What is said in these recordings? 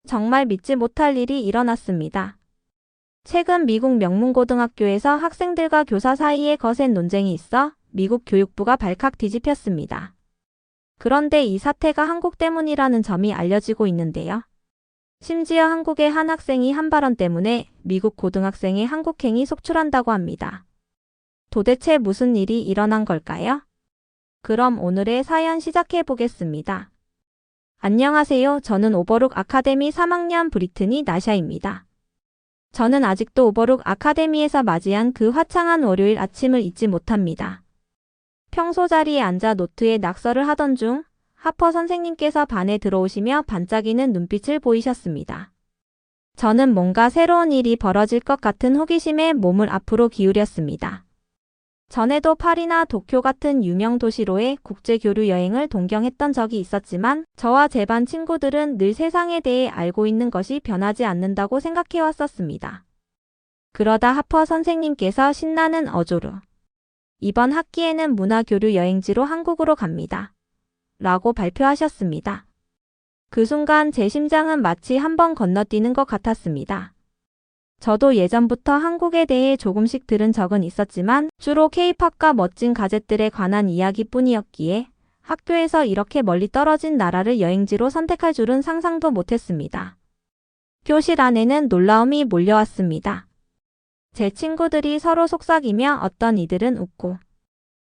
정말 믿지 못할 일이 일어났습니다. 최근 미국 명문고등학교에서 학생들과 교사 사이에 거센 논쟁이 있어 미국 교육부가 발칵 뒤집혔습니다. 그런데 이 사태가 한국 때문이라는 점이 알려지고 있는데요. 심지어 한국의 한 학생이 한 발언 때문에 미국 고등학생의 한국행이 속출한다고 합니다. 도대체 무슨 일이 일어난 걸까요? 그럼 오늘의 사연 시작해 보겠습니다. 안녕하세요. 저는 오버룩 아카데미 3학년 브리트니 나샤입니다. 저는 아직도 오버룩 아카데미에서 맞이한 그 화창한 월요일 아침을 잊지 못합니다. 평소 자리에 앉아 노트에 낙서를 하던 중 하퍼 선생님께서 반에 들어오시며 반짝이는 눈빛을 보이셨습니다. 저는 뭔가 새로운 일이 벌어질 것 같은 호기심에 몸을 앞으로 기울였습니다. 전에도 파리나 도쿄 같은 유명 도시로의 국제교류 여행을 동경했던 적이 있었지만 저와 제 반 친구들은 늘 세상에 대해 알고 있는 것이 변하지 않는다고 생각해왔었습니다. 그러다 하퍼 선생님께서 신나는 어조로 이번 학기에는 문화교류 여행지로 한국으로 갑니다. 라고 발표하셨습니다. 그 순간 제 심장은 마치 한 번 건너뛰는 것 같았습니다. 저도 예전부터 한국에 대해 조금씩 들은 적은 있었지만 주로 K-팝과 멋진 가젯들에 관한 이야기뿐이었기에 학교에서 이렇게 멀리 떨어진 나라를 여행지로 선택할 줄은 상상도 못했습니다. 교실 안에는 놀라움이 몰려왔습니다. 제 친구들이 서로 속삭이며 어떤 이들은 웃고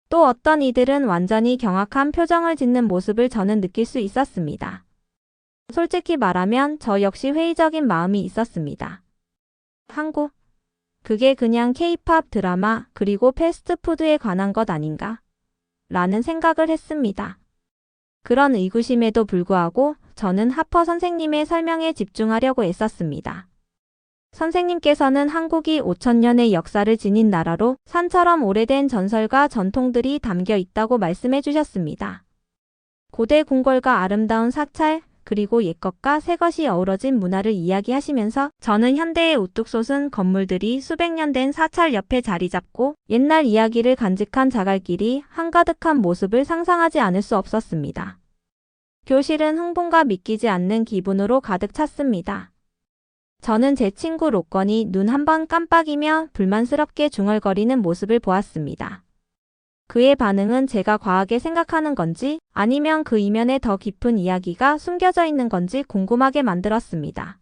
또 어떤 이들은 완전히 경악한 표정을 짓는 모습을 저는 느낄 수 있었습니다. 솔직히 말하면 저 역시 회의적인 마음이 있었습니다. 한국? 그게 그냥 K-팝 드라마 그리고 패스트푸드에 관한 것 아닌가? 라는 생각을 했습니다. 그런 의구심에도 불구하고 저는 하퍼 선생님의 설명에 집중하려고 애썼습니다. 선생님께서는 한국이 5,000년의 역사를 지닌 나라로 산처럼 오래된 전설과 전통들이 담겨 있다고 말씀해 주셨습니다. 고대 궁궐과 아름다운 사찰, 그리고 옛것과 새것이 어우러진 문화를 이야기하시면서 저는 현대에 우뚝 솟은 건물들이 수백 년 된 사찰 옆에 자리 잡고 옛날 이야기를 간직한 자갈길이 한가득한 모습을 상상하지 않을 수 없었습니다. 교실은 흥분과 믿기지 않는 기분으로 가득 찼습니다. 저는 제 친구 로건이 눈 한 번 깜빡이며 불만스럽게 중얼거리는 모습을 보았습니다. 그의 반응은 제가 과하게 생각하는 건지 아니면 그 이면에 더 깊은 이야기가 숨겨져 있는 건지 궁금하게 만들었습니다.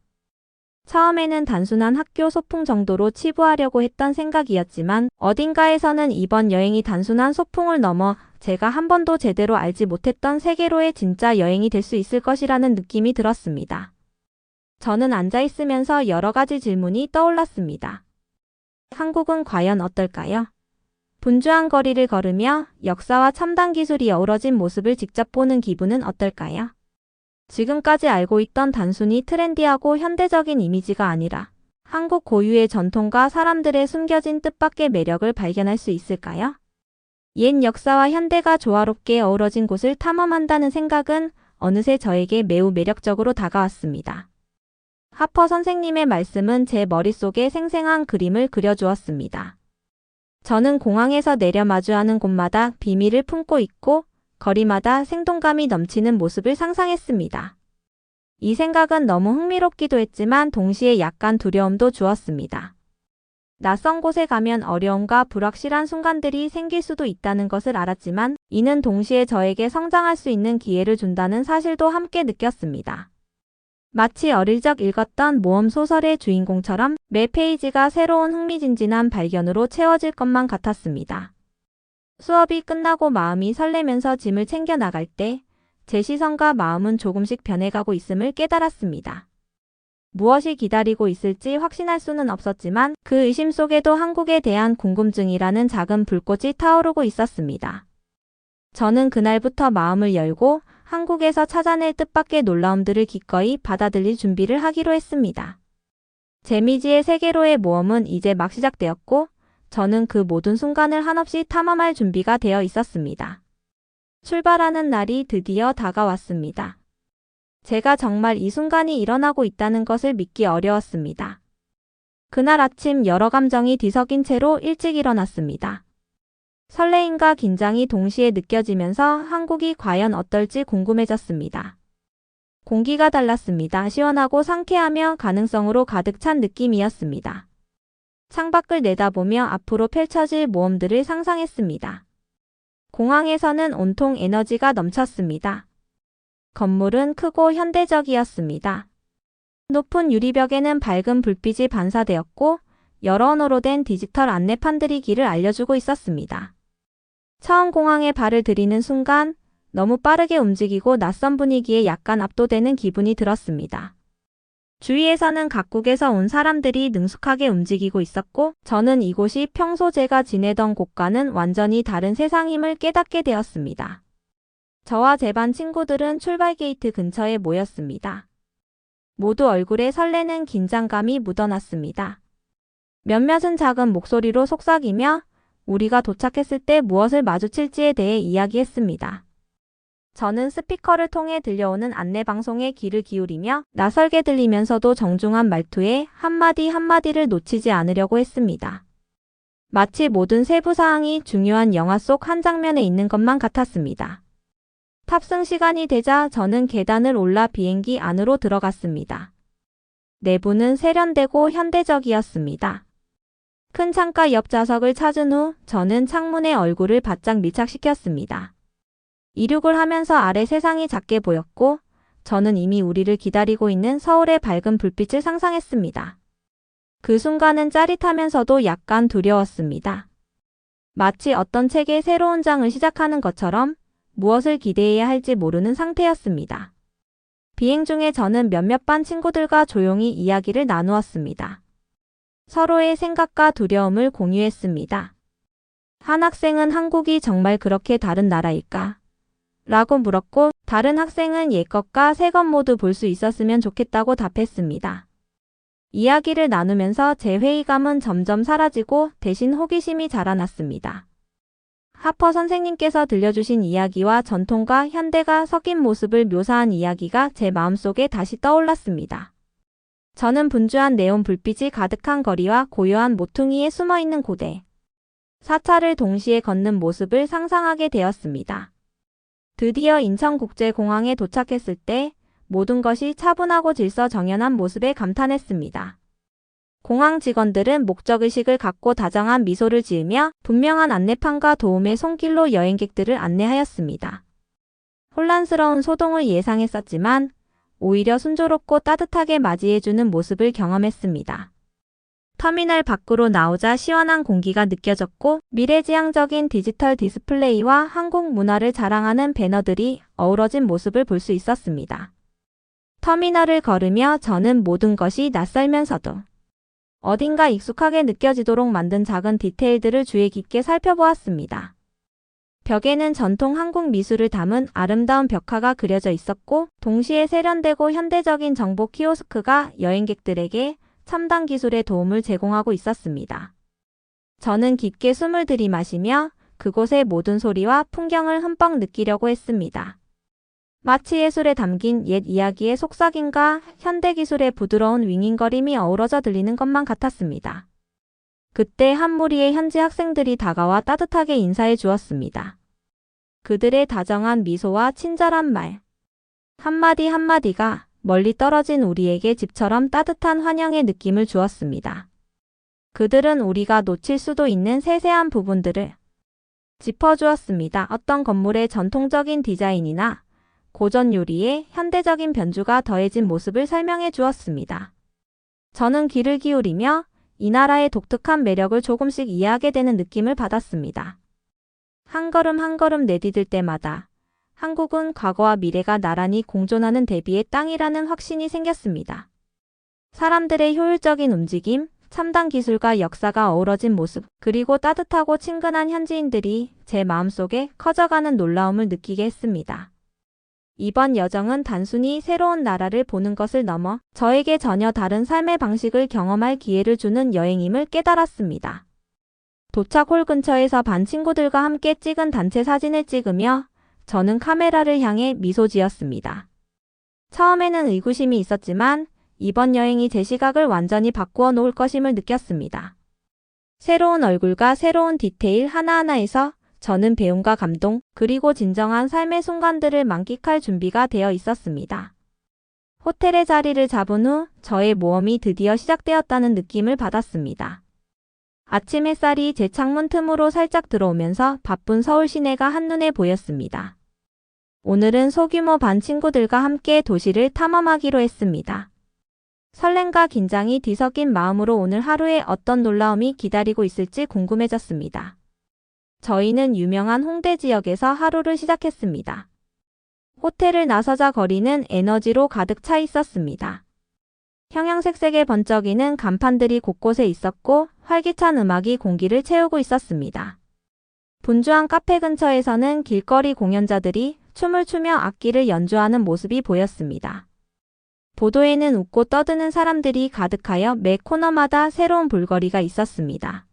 처음에는 단순한 학교 소풍 정도로 치부하려고 했던 생각이었지만 어딘가에서는 이번 여행이 단순한 소풍을 넘어 제가 한 번도 제대로 알지 못했던 세계로의 진짜 여행이 될 수 있을 것이라는 느낌이 들었습니다. 저는 앉아있으면서 여러 가지 질문이 떠올랐습니다. 한국은 과연 어떨까요? 분주한 거리를 걸으며 역사와 첨단 기술이 어우러진 모습을 직접 보는 기분은 어떨까요? 지금까지 알고 있던 단순히 트렌디하고 현대적인 이미지가 아니라 한국 고유의 전통과 사람들의 숨겨진 뜻밖의 매력을 발견할 수 있을까요? 옛 역사와 현대가 조화롭게 어우러진 곳을 탐험한다는 생각은 어느새 저에게 매우 매력적으로 다가왔습니다. 하퍼 선생님의 말씀은 제 머릿속에 생생한 그림을 그려주었습니다. 저는 공항에서 내려 마주하는 곳마다 비밀을 품고 있고 거리마다 생동감이 넘치는 모습을 상상했습니다. 이 생각은 너무 흥미롭기도 했지만 동시에 약간 두려움도 주었습니다. 낯선 곳에 가면 어려움과 불확실한 순간들이 생길 수도 있다는 것을 알았지만 이는 동시에 저에게 성장할 수 있는 기회를 준다는 사실도 함께 느꼈습니다. 마치 어릴 적 읽었던 모험 소설의 주인공처럼 매 페이지가 새로운 흥미진진한 발견으로 채워질 것만 같았습니다. 수업이 끝나고 마음이 설레면서 짐을 챙겨 나갈 때 제 시선과 마음은 조금씩 변해가고 있음을 깨달았습니다. 무엇이 기다리고 있을지 확신할 수는 없었지만 그 의심 속에도 한국에 대한 궁금증이라는 작은 불꽃이 타오르고 있었습니다. 저는 그날부터 마음을 열고 한국에서 찾아낼 뜻밖의 놀라움들을 기꺼이 받아들일 준비를 하기로 했습니다. 재미지의 세계로의 모험은 이제 막 시작되었고 저는 그 모든 순간을 한없이 탐험할 준비가 되어 있었습니다. 출발하는 날이 드디어 다가왔습니다. 제가 정말 이 순간이 일어나고 있다는 것을 믿기 어려웠습니다. 그날 아침 여러 감정이 뒤섞인 채로 일찍 일어났습니다. 설레임과 긴장이 동시에 느껴지면서 한국이 과연 어떨지 궁금해졌습니다. 공기가 달랐습니다. 시원하고 상쾌하며 가능성으로 가득 찬 느낌이었습니다. 창밖을 내다보며 앞으로 펼쳐질 모험들을 상상했습니다. 공항에서는 온통 에너지가 넘쳤습니다. 건물은 크고 현대적이었습니다. 높은 유리벽에는 밝은 불빛이 반사되었고 여러 언어로 된 디지털 안내판들이 길을 알려주고 있었습니다. 처음 공항에 발을 들이는 순간 너무 빠르게 움직이고 낯선 분위기에 약간 압도되는 기분이 들었습니다. 주위에서는 각국에서 온 사람들이 능숙하게 움직이고 있었고 저는 이곳이 평소 제가 지내던 곳과는 완전히 다른 세상임을 깨닫게 되었습니다. 저와 제 반 친구들은 출발 게이트 근처에 모였습니다. 모두 얼굴에 설레는 긴장감이 묻어났습니다. 몇몇은 작은 목소리로 속삭이며 우리가 도착했을 때 무엇을 마주칠지에 대해 이야기했습니다. 저는 스피커를 통해 들려오는 안내방송에 귀를 기울이며 낯설게 들리면서도 정중한 말투에 한마디 한마디를 놓치지 않으려고 했습니다. 마치 모든 세부사항이 중요한 영화 속 한 장면에 있는 것만 같았습니다. 탑승 시간이 되자 저는 계단을 올라 비행기 안으로 들어갔습니다. 내부는 세련되고 현대적이었습니다. 큰 창가 옆 좌석을 찾은 후 저는 창문에 얼굴을 바짝 밀착시켰습니다. 이륙을 하면서 아래 세상이 작게 보였고 저는 이미 우리를 기다리고 있는 서울의 밝은 불빛을 상상했습니다. 그 순간은 짜릿하면서도 약간 두려웠습니다. 마치 어떤 책의 새로운 장을 시작하는 것처럼 무엇을 기대해야 할지 모르는 상태였습니다. 비행 중에 저는 몇몇 반 친구들과 조용히 이야기를 나누었습니다. 서로의 생각과 두려움을 공유했습니다. 한 학생은 한국이 정말 그렇게 다른 나라일까? 라고 물었고 다른 학생은 옛것과 새것 모두 볼 수 있었으면 좋겠다고 답했습니다. 이야기를 나누면서 제 회의감은 점점 사라지고 대신 호기심이 자라났습니다. 하퍼 선생님께서 들려주신 이야기와 전통과 현대가 섞인 모습을 묘사한 이야기가 제 마음속에 다시 떠올랐습니다. 저는 분주한 네온 불빛이 가득한 거리와 고요한 모퉁이에 숨어있는 고대, 사찰을 동시에 걷는 모습을 상상하게 되었습니다. 드디어 인천국제공항에 도착했을 때 모든 것이 차분하고 질서 정연한 모습에 감탄했습니다. 공항 직원들은 목적의식을 갖고 다정한 미소를 지으며 분명한 안내판과 도움의 손길로 여행객들을 안내하였습니다. 혼란스러운 소동을 예상했었지만 오히려 순조롭고 따뜻하게 맞이해주는 모습을 경험했습니다. 터미널 밖으로 나오자 시원한 공기가 느껴졌고 미래지향적인 디지털 디스플레이와 한국 문화를 자랑하는 배너들이 어우러진 모습을 볼 수 있었습니다. 터미널을 걸으며 저는 모든 것이 낯설면서도 어딘가 익숙하게 느껴지도록 만든 작은 디테일들을 주의 깊게 살펴보았습니다. 벽에는 전통 한국 미술을 담은 아름다운 벽화가 그려져 있었고 동시에 세련되고 현대적인 정보 키오스크가 여행객들에게 첨단 기술의 도움을 제공하고 있었습니다. 저는 깊게 숨을 들이마시며 그곳의 모든 소리와 풍경을 흠뻑 느끼려고 했습니다. 마치 예술에 담긴 옛 이야기의 속삭임과 현대기술의 부드러운 윙윙거림이 어우러져 들리는 것만 같았습니다. 그때 한 무리의 현지 학생들이 다가와 따뜻하게 인사해 주었습니다. 그들의 다정한 미소와 친절한 말, 한마디 한마디가 멀리 떨어진 우리에게 집처럼 따뜻한 환영의 느낌을 주었습니다. 그들은 우리가 놓칠 수도 있는 세세한 부분들을 짚어주었습니다. 어떤 건물의 전통적인 디자인이나 고전 요리에 현대적인 변주가 더해진 모습을 설명해 주었습니다. 저는 귀를 기울이며 이 나라의 독특한 매력을 조금씩 이해하게 되는 느낌을 받았습니다. 한 걸음 한 걸음 내디딜 때마다 한국은 과거와 미래가 나란히 공존하는 대비의 땅이라는 확신이 생겼습니다. 사람들의 효율적인 움직임, 첨단 기술과 역사가 어우러진 모습, 그리고 따뜻하고 친근한 현지인들이 제 마음속에 커져가는 놀라움을 느끼게 했습니다. 이번 여정은 단순히 새로운 나라를 보는 것을 넘어 저에게 전혀 다른 삶의 방식을 경험할 기회를 주는 여행임을 깨달았습니다. 도착 홀 근처에서 반 친구들과 함께 찍은 단체 사진을 찍으며 저는 카메라를 향해 미소 지었습니다. 처음에는 의구심이 있었지만 이번 여행이 제 시각을 완전히 바꾸어 놓을 것임을 느꼈습니다. 새로운 얼굴과 새로운 디테일 하나하나에서 저는 배움과 감동, 그리고 진정한 삶의 순간들을 만끽할 준비가 되어 있었습니다. 호텔에 자리를 잡은 후 저의 모험이 드디어 시작되었다는 느낌을 받았습니다. 아침 햇살이 제 창문 틈으로 살짝 들어오면서 바쁜 서울 시내가 한눈에 보였습니다. 오늘은 소규모 반 친구들과 함께 도시를 탐험하기로 했습니다. 설렘과 긴장이 뒤섞인 마음으로 오늘 하루에 어떤 놀라움이 기다리고 있을지 궁금해졌습니다. 저희는 유명한 홍대 지역에서 하루를 시작했습니다. 호텔을 나서자 거리는 에너지로 가득 차 있었습니다. 형형색색의 번쩍이는 간판들이 곳곳에 있었고 활기찬 음악이 공기를 채우고 있었습니다. 분주한 카페 근처에서는 길거리 공연자들이 춤을 추며 악기를 연주하는 모습이 보였습니다. 보도에는 웃고 떠드는 사람들이 가득하여 매 코너마다 새로운 볼거리가 있었습니다.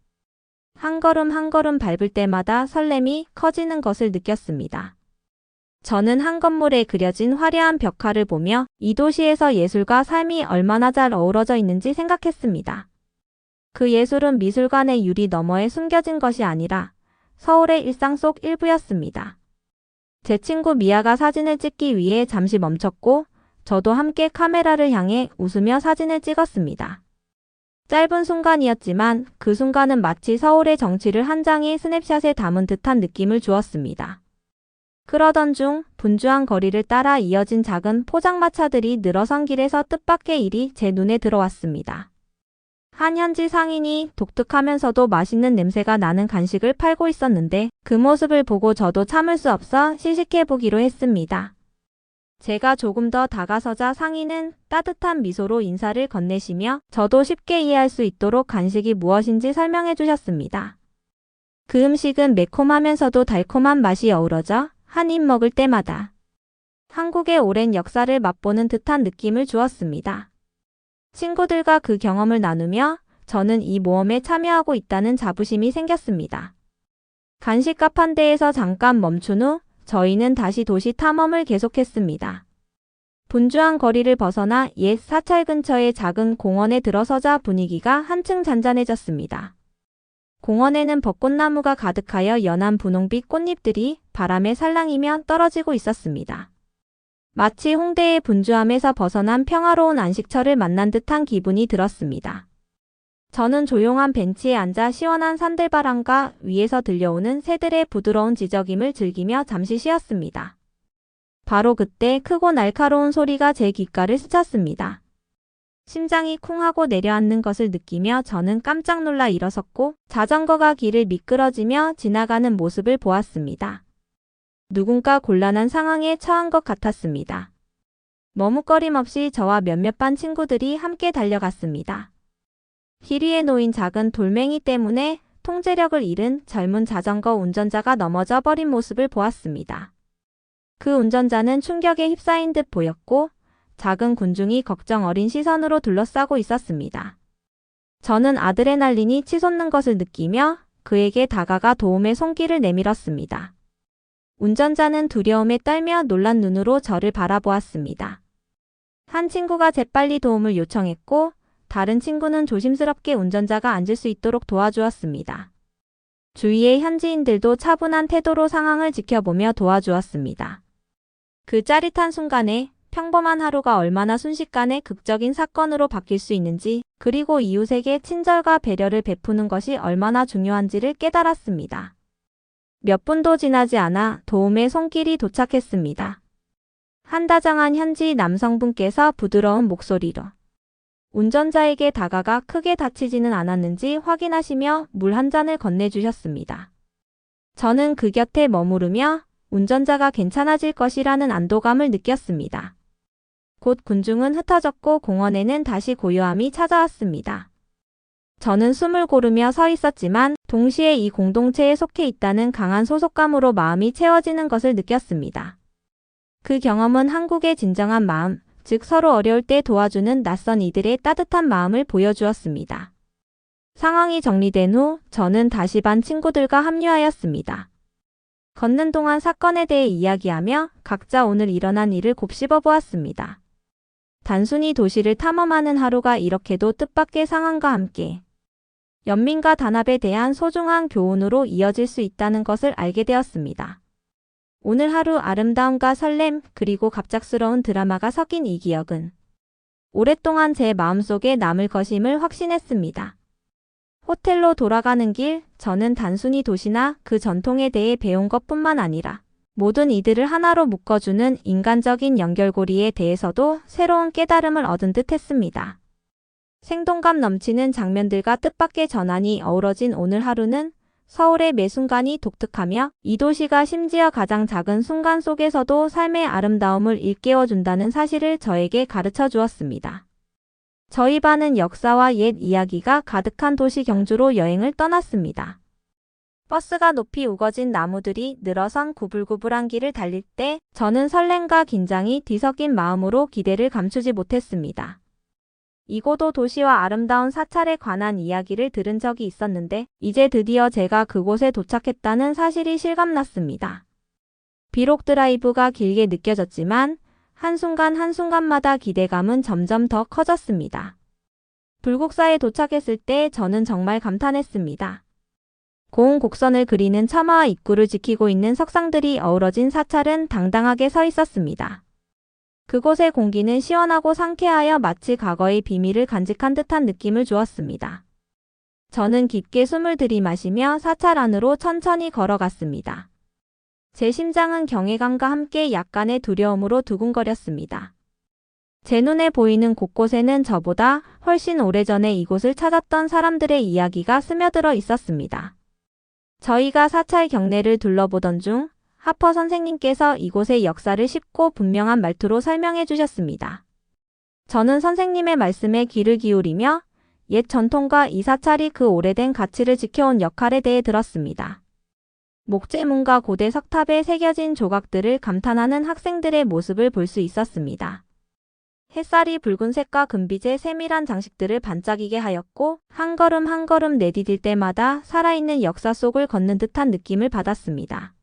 한 걸음 한 걸음 밟을 때마다 설렘이 커지는 것을 느꼈습니다. 저는 한 건물에 그려진 화려한 벽화를 보며 이 도시에서 예술과 삶이 얼마나 잘 어우러져 있는지 생각했습니다. 그 예술은 미술관의 유리 너머에 숨겨진 것이 아니라 서울의 일상 속 일부였습니다. 제 친구 미아가 사진을 찍기 위해 잠시 멈췄고 저도 함께 카메라를 향해 웃으며 사진을 찍었습니다. 짧은 순간이었지만 그 순간은 마치 서울의 정취를 한 장의 스냅샷에 담은 듯한 느낌을 주었습니다. 그러던 중 분주한 거리를 따라 이어진 작은 포장마차들이 늘어선 길에서 뜻밖의 일이 제 눈에 들어왔습니다. 한 현지 상인이 독특하면서도 맛있는 냄새가 나는 간식을 팔고 있었는데 그 모습을 보고 저도 참을 수 없어 시식해 보기로 했습니다. 제가 조금 더 다가서자 상인은 따뜻한 미소로 인사를 건네시며 저도 쉽게 이해할 수 있도록 간식이 무엇인지 설명해 주셨습니다. 그 음식은 매콤하면서도 달콤한 맛이 어우러져 한 입 먹을 때마다 한국의 오랜 역사를 맛보는 듯한 느낌을 주었습니다. 친구들과 그 경험을 나누며 저는 이 모험에 참여하고 있다는 자부심이 생겼습니다. 간식 값 한 대에서 잠깐 멈춘 후 저희는 다시 도시 탐험을 계속했습니다. 분주한 거리를 벗어나 옛 사찰 근처의 작은 공원에 들어서자 분위기가 한층 잔잔해졌습니다. 공원에는 벚꽃나무가 가득하여 연한 분홍빛 꽃잎들이 바람에 살랑이며 떨어지고 있었습니다. 마치 홍대의 분주함에서 벗어난 평화로운 안식처를 만난 듯한 기분이 들었습니다. 저는 조용한 벤치에 앉아 시원한 산들바람과 위에서 들려오는 새들의 부드러운 지저귐을 즐기며 잠시 쉬었습니다. 바로 그때 크고 날카로운 소리가 제 귓가를 스쳤습니다. 심장이 쿵 하고 내려앉는 것을 느끼며 저는 깜짝 놀라 일어섰고 자전거가 길을 미끄러지며 지나가는 모습을 보았습니다. 누군가 곤란한 상황에 처한 것 같았습니다. 머뭇거림 없이 저와 몇몇 반 친구들이 함께 달려갔습니다. 길 위에 놓인 작은 돌멩이 때문에 통제력을 잃은 젊은 자전거 운전자가 넘어져 버린 모습을 보았습니다. 그 운전자는 충격에 휩싸인 듯 보였고 작은 군중이 걱정 어린 시선으로 둘러싸고 있었습니다. 저는 아드레날린이 치솟는 것을 느끼며 그에게 다가가 도움의 손길을 내밀었습니다. 운전자는 두려움에 떨며 놀란 눈으로 저를 바라보았습니다. 한 친구가 재빨리 도움을 요청했고 다른 친구는 조심스럽게 운전자가 앉을 수 있도록 도와주었습니다. 주위의 현지인들도 차분한 태도로 상황을 지켜보며 도와주었습니다. 그 짜릿한 순간에 평범한 하루가 얼마나 순식간에 극적인 사건으로 바뀔 수 있는지, 그리고 이웃에게 친절과 배려를 베푸는 것이 얼마나 중요한지를 깨달았습니다. 몇 분도 지나지 않아 도움의 손길이 도착했습니다. 한 다정한 현지 남성분께서 부드러운 목소리로 운전자에게 다가가 크게 다치지는 않았는지 확인하시며 물 한 잔을 건네주셨습니다. 저는 그 곁에 머무르며 운전자가 괜찮아질 것이라는 안도감을 느꼈습니다. 곧 군중은 흩어졌고 공원에는 다시 고요함이 찾아왔습니다. 저는 숨을 고르며 서 있었지만 동시에 이 공동체에 속해 있다는 강한 소속감으로 마음이 채워지는 것을 느꼈습니다. 그 경험은 한국의 진정한 마음, 즉 서로 어려울 때 도와주는 낯선 이들의 따뜻한 마음을 보여주었습니다. 상황이 정리된 후 저는 다시 반 친구들과 합류하였습니다. 걷는 동안 사건에 대해 이야기하며 각자 오늘 일어난 일을 곱씹어 보았습니다. 단순히 도시를 탐험하는 하루가 이렇게도 뜻밖의 상황과 함께 연민과 단합에 대한 소중한 교훈으로 이어질 수 있다는 것을 알게 되었습니다. 오늘 하루 아름다움과 설렘, 그리고 갑작스러운 드라마가 섞인 이 기억은 오랫동안 제 마음속에 남을 것임을 확신했습니다. 호텔로 돌아가는 길, 저는 단순히 도시나 그 전통에 대해 배운 것뿐만 아니라 모든 이들을 하나로 묶어주는 인간적인 연결고리에 대해서도 새로운 깨달음을 얻은 듯 했습니다. 생동감 넘치는 장면들과 뜻밖의 전환이 어우러진 오늘 하루는 서울의 매 순간이 독특하며 이 도시가 심지어 가장 작은 순간 속에서도 삶의 아름다움을 일깨워준다는 사실을 저에게 가르쳐 주었습니다. 저희 반은 역사와 옛 이야기가 가득한 도시 경주로 여행을 떠났습니다. 버스가 높이 우거진 나무들이 늘어선 구불구불한 길을 달릴 때 저는 설렘과 긴장이 뒤섞인 마음으로 기대를 감추지 못했습니다. 이곳도 도시와 아름다운 사찰에 관한 이야기를 들은 적이 있었는데 이제 드디어 제가 그곳에 도착했다는 사실이 실감났습니다. 비록 드라이브가 길게 느껴졌지만 한순간 한순간마다 기대감은 점점 더 커졌습니다. 불국사에 도착했을 때 저는 정말 감탄했습니다. 고운 곡선을 그리는 처마와 입구를 지키고 있는 석상들이 어우러진 사찰은 당당하게 서 있었습니다. 그곳의 공기는 시원하고 상쾌하여 마치 과거의 비밀을 간직한 듯한 느낌을 주었습니다. 저는 깊게 숨을 들이마시며 사찰 안으로 천천히 걸어갔습니다. 제 심장은 경외감과 함께 약간의 두려움으로 두근거렸습니다. 제 눈에 보이는 곳곳에는 저보다 훨씬 오래전에 이곳을 찾았던 사람들의 이야기가 스며들어 있었습니다. 저희가 사찰 경내를 둘러보던 중 하퍼 선생님께서 이곳의 역사를 쉽고 분명한 말투로 설명해 주셨습니다. 저는 선생님의 말씀에 귀를 기울이며 옛 전통과 이 사찰이 그 오래된 가치를 지켜온 역할에 대해 들었습니다. 목재문과 고대 석탑에 새겨진 조각들을 감탄하는 학생들의 모습을 볼 수 있었습니다. 햇살이 붉은색과 금빛의 세밀한 장식들을 반짝이게 하였고 한 걸음 한 걸음 내디딜 때마다 살아있는 역사 속을 걷는 듯한 느낌을 받았습니다.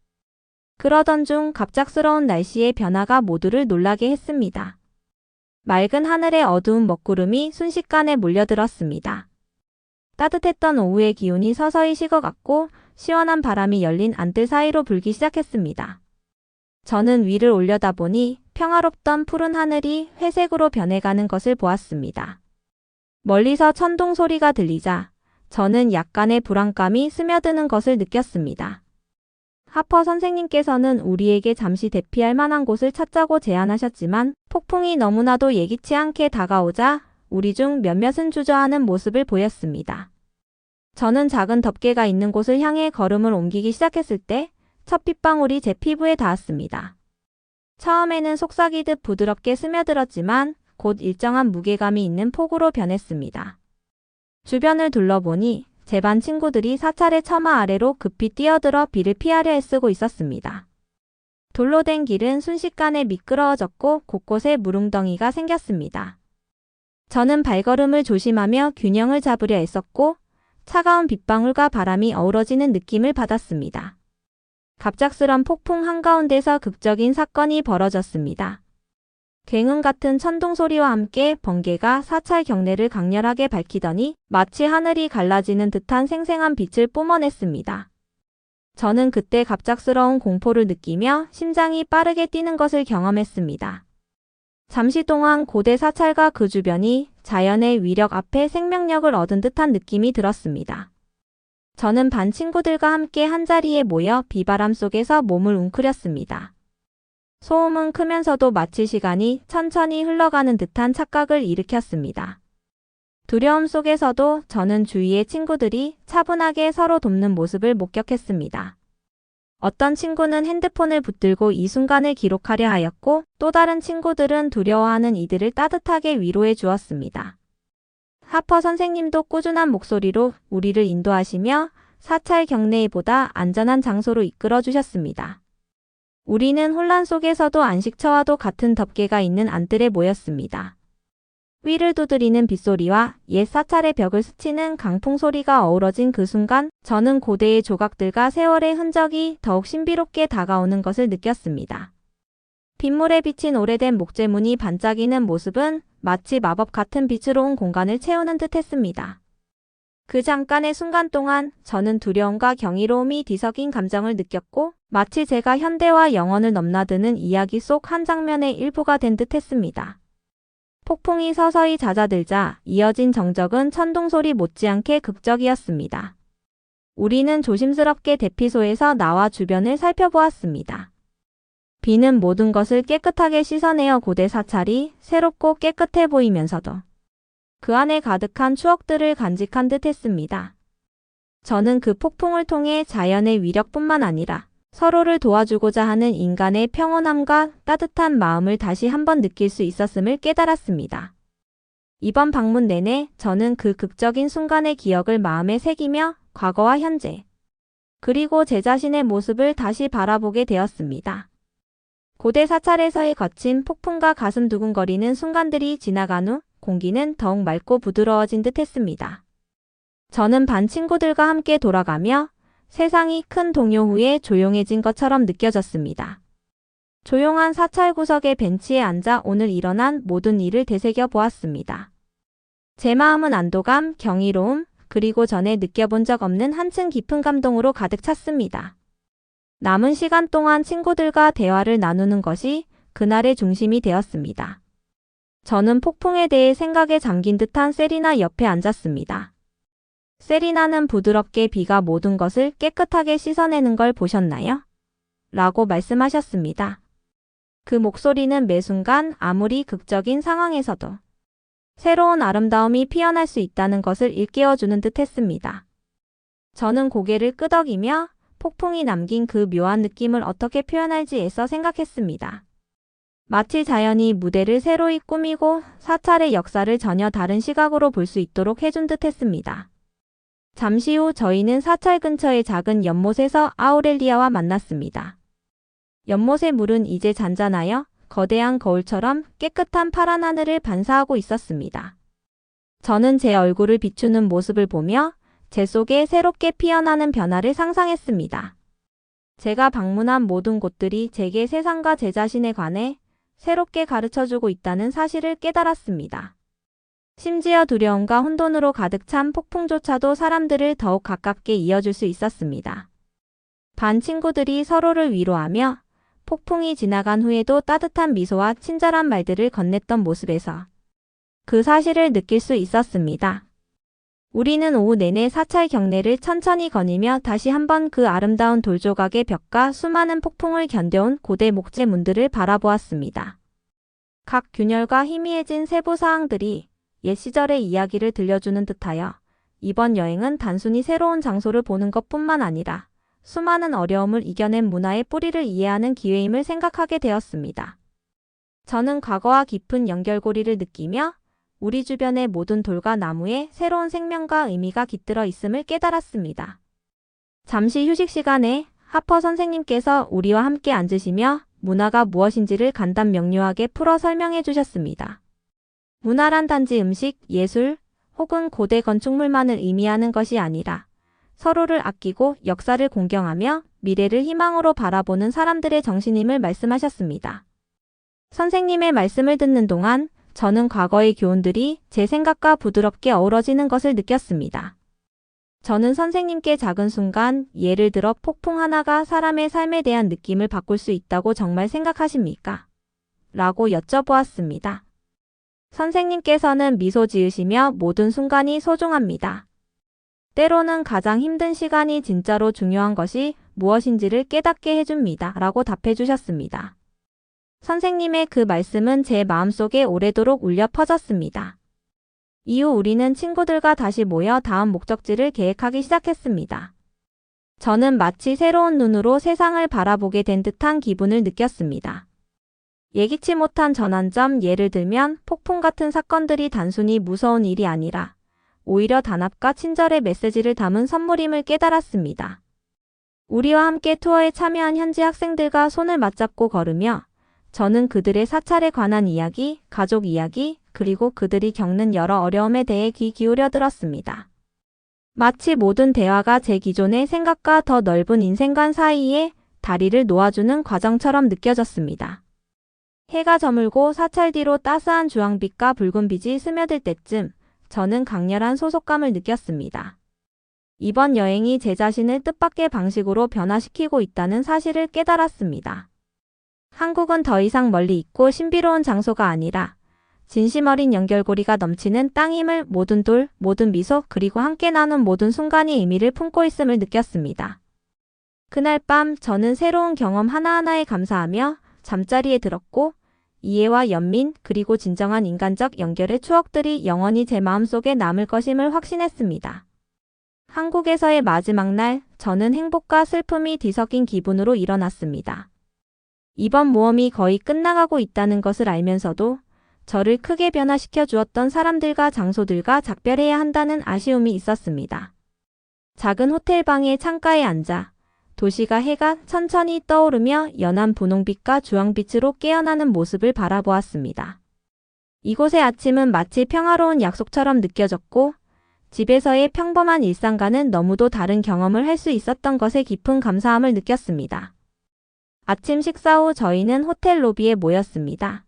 그러던 중 갑작스러운 날씨의 변화가 모두를 놀라게 했습니다. 맑은 하늘에 어두운 먹구름이 순식간에 몰려들었습니다. 따뜻했던 오후의 기온이 서서히 식어갔고 시원한 바람이 열린 안뜰 사이로 불기 시작했습니다. 저는 위를 올려다보니 평화롭던 푸른 하늘이 회색으로 변해가는 것을 보았습니다. 멀리서 천둥 소리가 들리자 저는 약간의 불안감이 스며드는 것을 느꼈습니다. 하퍼 선생님께서는 우리에게 잠시 대피할 만한 곳을 찾자고 제안하셨지만 폭풍이 너무나도 예기치 않게 다가오자 우리 중 몇몇은 주저하는 모습을 보였습니다. 저는 작은 덮개가 있는 곳을 향해 걸음을 옮기기 시작했을 때 첫 빗방울이 제 피부에 닿았습니다. 처음에는 속삭이듯 부드럽게 스며들었지만 곧 일정한 무게감이 있는 폭우로 변했습니다. 주변을 둘러보니 제 반 친구들이 사찰의 처마 아래로 급히 뛰어들어 비를 피하려 애쓰고 있었습니다. 돌로 된 길은 순식간에 미끄러워졌고 곳곳에 물웅덩이가 생겼습니다. 저는 발걸음을 조심하며 균형을 잡으려 애썼고 차가운 빗방울과 바람이 어우러지는 느낌을 받았습니다. 갑작스런 폭풍 한가운데서 극적인 사건이 벌어졌습니다. 굉음 같은 천둥 소리와 함께 번개가 사찰 경내를 강렬하게 밝히더니 마치 하늘이 갈라지는 듯한 생생한 빛을 뿜어냈습니다. 저는 그때 갑작스러운 공포를 느끼며 심장이 빠르게 뛰는 것을 경험했습니다. 잠시 동안 고대 사찰과 그 주변이 자연의 위력 앞에 생명력을 얻은 듯한 느낌이 들었습니다. 저는 반 친구들과 함께 한자리에 모여 비바람 속에서 몸을 웅크렸습니다. 소음은 크면서도 마치 시간이 천천히 흘러가는 듯한 착각을 일으켰습니다. 두려움 속에서도 저는 주위의 친구들이 차분하게 서로 돕는 모습을 목격했습니다. 어떤 친구는 핸드폰을 붙들고 이 순간을 기록하려 하였고 또 다른 친구들은 두려워하는 이들을 따뜻하게 위로해 주었습니다. 하퍼 선생님도 꾸준한 목소리로 우리를 인도하시며 사찰 경내에 보다 안전한 장소로 이끌어 주셨습니다. 우리는 혼란 속에서도 안식처와도 같은 덮개가 있는 안뜰에 모였습니다. 위를 두드리는 빗소리와 옛 사찰의 벽을 스치는 강풍 소리가 어우러진 그 순간 저는 고대의 조각들과 세월의 흔적이 더욱 신비롭게 다가오는 것을 느꼈습니다. 빗물에 비친 오래된 목재문이 반짝이는 모습은 마치 마법 같은 빛으로 온 공간을 채우는 듯 했습니다. 그 잠깐의 순간 동안 저는 두려움과 경이로움이 뒤섞인 감정을 느꼈고 마치 제가 현대와 영원을 넘나드는 이야기 속 한 장면의 일부가 된 듯 했습니다. 폭풍이 서서히 잦아들자 이어진 정적은 천둥소리 못지않게 극적이었습니다. 우리는 조심스럽게 대피소에서 나와 주변을 살펴보았습니다. 비는 모든 것을 깨끗하게 씻어내어 고대 사찰이 새롭고 깨끗해 보이면서도 그 안에 가득한 추억들을 간직한 듯 했습니다. 저는 그 폭풍을 통해 자연의 위력뿐만 아니라 서로를 도와주고자 하는 인간의 평온함과 따뜻한 마음을 다시 한번 느낄 수 있었음을 깨달았습니다. 이번 방문 내내 저는 그 극적인 순간의 기억을 마음에 새기며 과거와 현재, 그리고 제 자신의 모습을 다시 바라보게 되었습니다. 고대 사찰에서의 거친 폭풍과 가슴 두근거리는 순간들이 지나간 후 공기는 더욱 맑고 부드러워진 듯 했습니다. 저는 반 친구들과 함께 돌아가며 세상이 큰 동요 후에 조용해진 것처럼 느껴졌습니다. 조용한 사찰 구석의 벤치에 앉아 오늘 일어난 모든 일을 되새겨 보았습니다. 제 마음은 안도감, 경이로움, 그리고 전에 느껴본 적 없는 한층 깊은 감동으로 가득 찼습니다. 남은 시간 동안 친구들과 대화를 나누는 것이 그날의 중심이 되었습니다. 저는 폭풍에 대해 생각에 잠긴 듯한 세리나 옆에 앉았습니다. 세리나는 부드럽게 비가 모든 것을 깨끗하게 씻어내는 걸 보셨나요? 라고 말씀하셨습니다. 그 목소리는 매 순간 아무리 극적인 상황에서도 새로운 아름다움이 피어날 수 있다는 것을 일깨워주는 듯 했습니다. 저는 고개를 끄덕이며 폭풍이 남긴 그 묘한 느낌을 어떻게 표현할지 애써 생각했습니다. 마치 자연이 무대를 새로이 꾸미고 사찰의 역사를 전혀 다른 시각으로 볼 수 있도록 해준 듯 했습니다. 잠시 후 저희는 사찰 근처의 작은 연못에서 아우렐리아와 만났습니다. 연못의 물은 이제 잔잔하여 거대한 거울처럼 깨끗한 파란 하늘을 반사하고 있었습니다. 저는 제 얼굴을 비추는 모습을 보며 제 속에 새롭게 피어나는 변화를 상상했습니다. 제가 방문한 모든 곳들이 제게 세상과 제 자신에 관해 새롭게 가르쳐주고 있다는 사실을 깨달았습니다. 심지어 두려움과 혼돈으로 가득 찬 폭풍조차도 사람들을 더욱 가깝게 이어줄 수 있었습니다. 반 친구들이 서로를 위로하며 폭풍이 지나간 후에도 따뜻한 미소와 친절한 말들을 건넸던 모습에서 그 사실을 느낄 수 있었습니다. 우리는 오후 내내 사찰 경내를 천천히 거니며 다시 한번 그 아름다운 돌조각의 벽과 수많은 폭풍을 견뎌온 고대 목재문들을 바라보았습니다. 각 균열과 희미해진 세부 사항들이 옛 시절의 이야기를 들려주는 듯하여 이번 여행은 단순히 새로운 장소를 보는 것뿐만 아니라 수많은 어려움을 이겨낸 문화의 뿌리를 이해하는 기회임을 생각하게 되었습니다. 저는 과거와 깊은 연결고리를 느끼며 우리 주변의 모든 돌과 나무에 새로운 생명과 의미가 깃들어 있음을 깨달았습니다. 잠시 휴식 시간에 하퍼 선생님께서 우리와 함께 앉으시며 문화가 무엇인지를 간단 명료하게 풀어 설명해 주셨습니다. 문화란 단지 음식, 예술 혹은 고대 건축물만을 의미하는 것이 아니라 서로를 아끼고 역사를 공경하며 미래를 희망으로 바라보는 사람들의 정신임을 말씀하셨습니다. 선생님의 말씀을 듣는 동안 저는 과거의 교훈들이 제 생각과 부드럽게 어우러지는 것을 느꼈습니다. 저는 선생님께 작은 순간, 예를 들어 폭풍 하나가 사람의 삶에 대한 느낌을 바꿀 수 있다고 정말 생각하십니까? 라고 여쭤보았습니다. 선생님께서는 미소 지으시며 모든 순간이 소중합니다. 때로는 가장 힘든 시간이 진짜로 중요한 것이 무엇인지를 깨닫게 해줍니다. 라고 답해 주셨습니다. 선생님의 그 말씀은 제 마음속에 오래도록 울려 퍼졌습니다. 이후 우리는 친구들과 다시 모여 다음 목적지를 계획하기 시작했습니다. 저는 마치 새로운 눈으로 세상을 바라보게 된 듯한 기분을 느꼈습니다. 예기치 못한 전환점, 예를 들면 폭풍 같은 사건들이 단순히 무서운 일이 아니라 오히려 단합과 친절의 메시지를 담은 선물임을 깨달았습니다. 우리와 함께 투어에 참여한 현지 학생들과 손을 맞잡고 걸으며 저는 그들의 사찰에 관한 이야기, 가족 이야기, 그리고 그들이 겪는 여러 어려움에 대해 귀 기울여 들었습니다. 마치 모든 대화가 제 기존의 생각과 더 넓은 인생관 사이에 다리를 놓아주는 과정처럼 느껴졌습니다. 해가 저물고 사찰 뒤로 따스한 주황빛과 붉은 빛이 스며들 때쯤 저는 강렬한 소속감을 느꼈습니다. 이번 여행이 제 자신을 뜻밖의 방식으로 변화시키고 있다는 사실을 깨달았습니다. 한국은 더 이상 멀리 있고 신비로운 장소가 아니라 진심 어린 연결고리가 넘치는 땅 힘을 모든 돌, 모든 미소, 그리고 함께 나눈 모든 순간이 의미를 품고 있음을 느꼈습니다. 그날 밤 저는 새로운 경험 하나하나에 감사하며 잠자리에 들었고 이해와 연민 그리고 진정한 인간적 연결의 추억들이 영원히 제 마음속에 남을 것임을 확신했습니다. 한국에서의 마지막 날, 저는 행복과 슬픔이 뒤섞인 기분으로 일어났습니다. 이번 모험이 거의 끝나가고 있다는 것을 알면서도 저를 크게 변화시켜 주었던 사람들과 장소들과 작별해야 한다는 아쉬움이 있었습니다. 작은 호텔 방의 창가에 앉아 도시가 해가 천천히 떠오르며 연한 분홍빛과 주황빛으로 깨어나는 모습을 바라보았습니다. 이곳의 아침은 마치 평화로운 약속처럼 느껴졌고 집에서의 평범한 일상과는 너무도 다른 경험을 할 수 있었던 것에 깊은 감사함을 느꼈습니다. 아침 식사 후 저희는 호텔 로비에 모였습니다.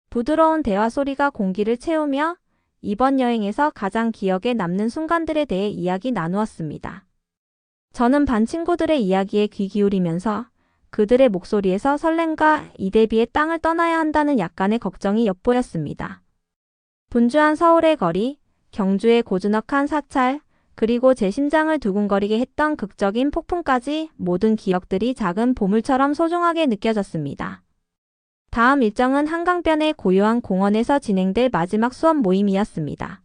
부드러운 대화 소리가 공기를 채우며 이번 여행에서 가장 기억에 남는 순간들에 대해 이야기 나누었습니다. 저는 반 친구들의 이야기에 귀 기울이면서 그들의 목소리에서 설렘과 이대비의 땅을 떠나야 한다는 약간의 걱정이 엿보였습니다. 분주한 서울의 거리, 경주의 고즈넉한 사찰, 그리고 제 심장을 두근거리게 했던 극적인 폭풍까지 모든 기억들이 작은 보물처럼 소중하게 느껴졌습니다. 다음 일정은 한강변의 고요한 공원에서 진행될 마지막 수업 모임이었습니다.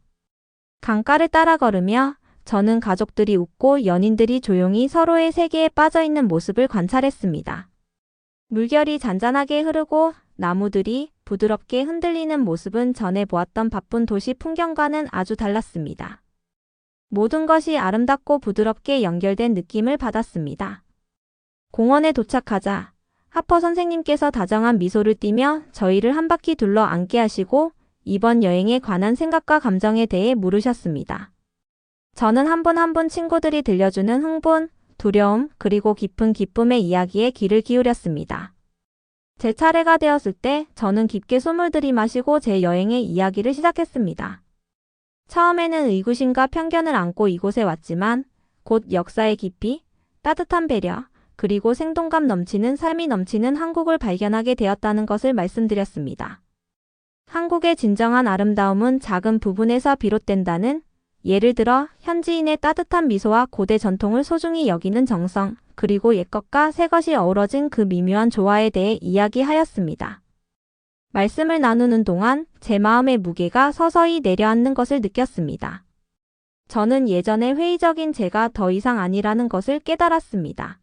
강가를 따라 걸으며 저는 가족들이 웃고 연인들이 조용히 서로의 세계에 빠져있는 모습을 관찰했습니다. 물결이 잔잔하게 흐르고 나무들이 부드럽게 흔들리는 모습은 전에 보았던 바쁜 도시 풍경과는 아주 달랐습니다. 모든 것이 아름답고 부드럽게 연결된 느낌을 받았습니다. 공원에 도착하자 하퍼 선생님께서 다정한 미소를 띠며 저희를 한 바퀴 둘러 앉게 하시고 이번 여행에 관한 생각과 감정에 대해 물으셨습니다. 저는 한 분 한 분 친구들이 들려주는 흥분, 두려움, 그리고 깊은 기쁨의 이야기에 귀를 기울였습니다. 제 차례가 되었을 때 저는 깊게 숨을 들이마시고 제 여행의 이야기를 시작했습니다. 처음에는 의구심과 편견을 안고 이곳에 왔지만 곧 역사의 깊이, 따뜻한 배려, 그리고 생동감 넘치는 삶이 넘치는 한국을 발견하게 되었다는 것을 말씀드렸습니다. 한국의 진정한 아름다움은 작은 부분에서 비롯된다는, 예를 들어 현지인의 따뜻한 미소와 고대 전통을 소중히 여기는 정성, 그리고 옛것과 새것이 어우러진 그 미묘한 조화에 대해 이야기하였습니다. 말씀을 나누는 동안 제 마음의 무게가 서서히 내려앉는 것을 느꼈습니다. 저는 예전의 회의적인 제가 더 이상 아니라는 것을 깨달았습니다.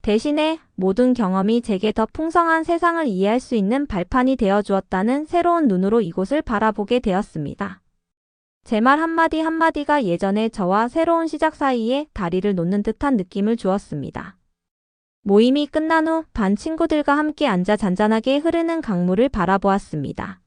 대신에 모든 경험이 제게 더 풍성한 세상을 이해할 수 있는 발판이 되어 주었다는 새로운 눈으로 이곳을 바라보게 되었습니다. 제 말 한마디 한마디가 예전의 저와 새로운 시작 사이에 다리를 놓는 듯한 느낌을 주었습니다. 모임이 끝난 후 반 친구들과 함께 앉아 잔잔하게 흐르는 강물을 바라보았습니다.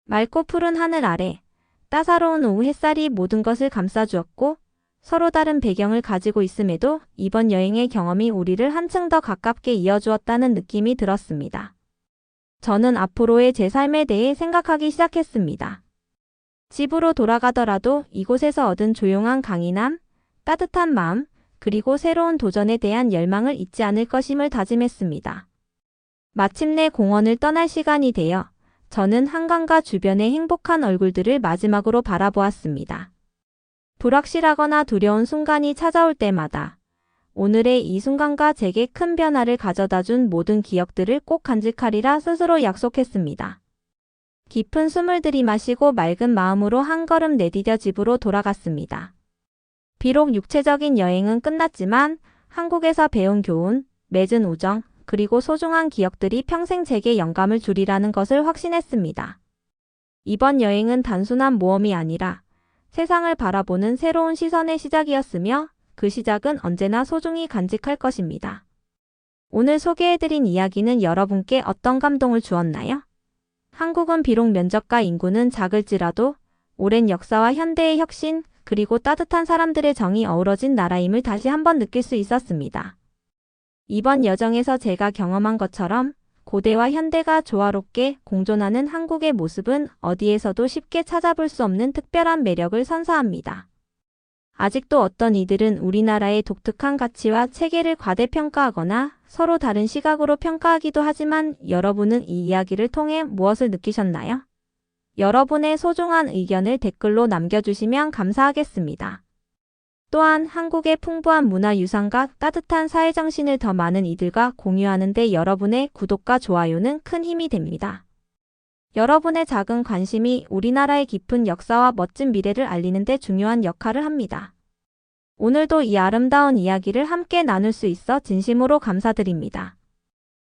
맑고 푸른 하늘 아래 따사로운 오후 햇살이 모든 것을 감싸주었고 서로 다른 배경을 가지고 있음에도 이번 여행의 경험이 우리를 한층 더 가깝게 이어주었다는 느낌이 들었습니다. 저는 앞으로의 제 삶에 대해 생각하기 시작했습니다. 집으로 돌아가더라도 이곳에서 얻은 조용한 강인함, 따뜻한 마음, 그리고 새로운 도전에 대한 열망을 잊지 않을 것임을 다짐했습니다. 마침내 공원을 떠날 시간이 되어 저는 한강과 주변의 행복한 얼굴들을 마지막으로 바라보았습니다. 불확실하거나 두려운 순간이 찾아올 때마다 오늘의 이 순간과 제게 큰 변화를 가져다준 모든 기억들을 꼭 간직하리라 스스로 약속했습니다. 깊은 숨을 들이마시고 맑은 마음으로 한 걸음 내디뎌 집으로 돌아갔습니다. 비록 육체적인 여행은 끝났지만 한국에서 배운 교훈, 맺은 우정, 그리고 소중한 기억들이 평생 제게 영감을 주리라는 것을 확신했습니다. 이번 여행은 단순한 모험이 아니라 세상을 바라보는 새로운 시선의 시작이었으며 그 시작은 언제나 소중히 간직할 것입니다. 오늘 소개해드린 이야기는 여러분께 어떤 감동을 주었나요? 한국은 비록 면적과 인구는 작을지라도 오랜 역사와 현대의 혁신, 그리고 따뜻한 사람들의 정이 어우러진 나라임을 다시 한번 느낄 수 있었습니다. 이번 여정에서 제가 경험한 것처럼 고대와 현대가 조화롭게 공존하는 한국의 모습은 어디에서도 쉽게 찾아볼 수 없는 특별한 매력을 선사합니다. 아직도 어떤 이들은 우리나라의 독특한 가치와 체계를 과대평가하거나 서로 다른 시각으로 평가하기도 하지만 여러분은 이 이야기를 통해 무엇을 느끼셨나요? 여러분의 소중한 의견을 댓글로 남겨주시면 감사하겠습니다. 또한 한국의 풍부한 문화유산과 따뜻한 사회정신을 더 많은 이들과 공유하는 데 여러분의 구독과 좋아요는 큰 힘이 됩니다. 여러분의 작은 관심이 우리나라의 깊은 역사와 멋진 미래를 알리는 데 중요한 역할을 합니다. 오늘도 이 아름다운 이야기를 함께 나눌 수 있어 진심으로 감사드립니다.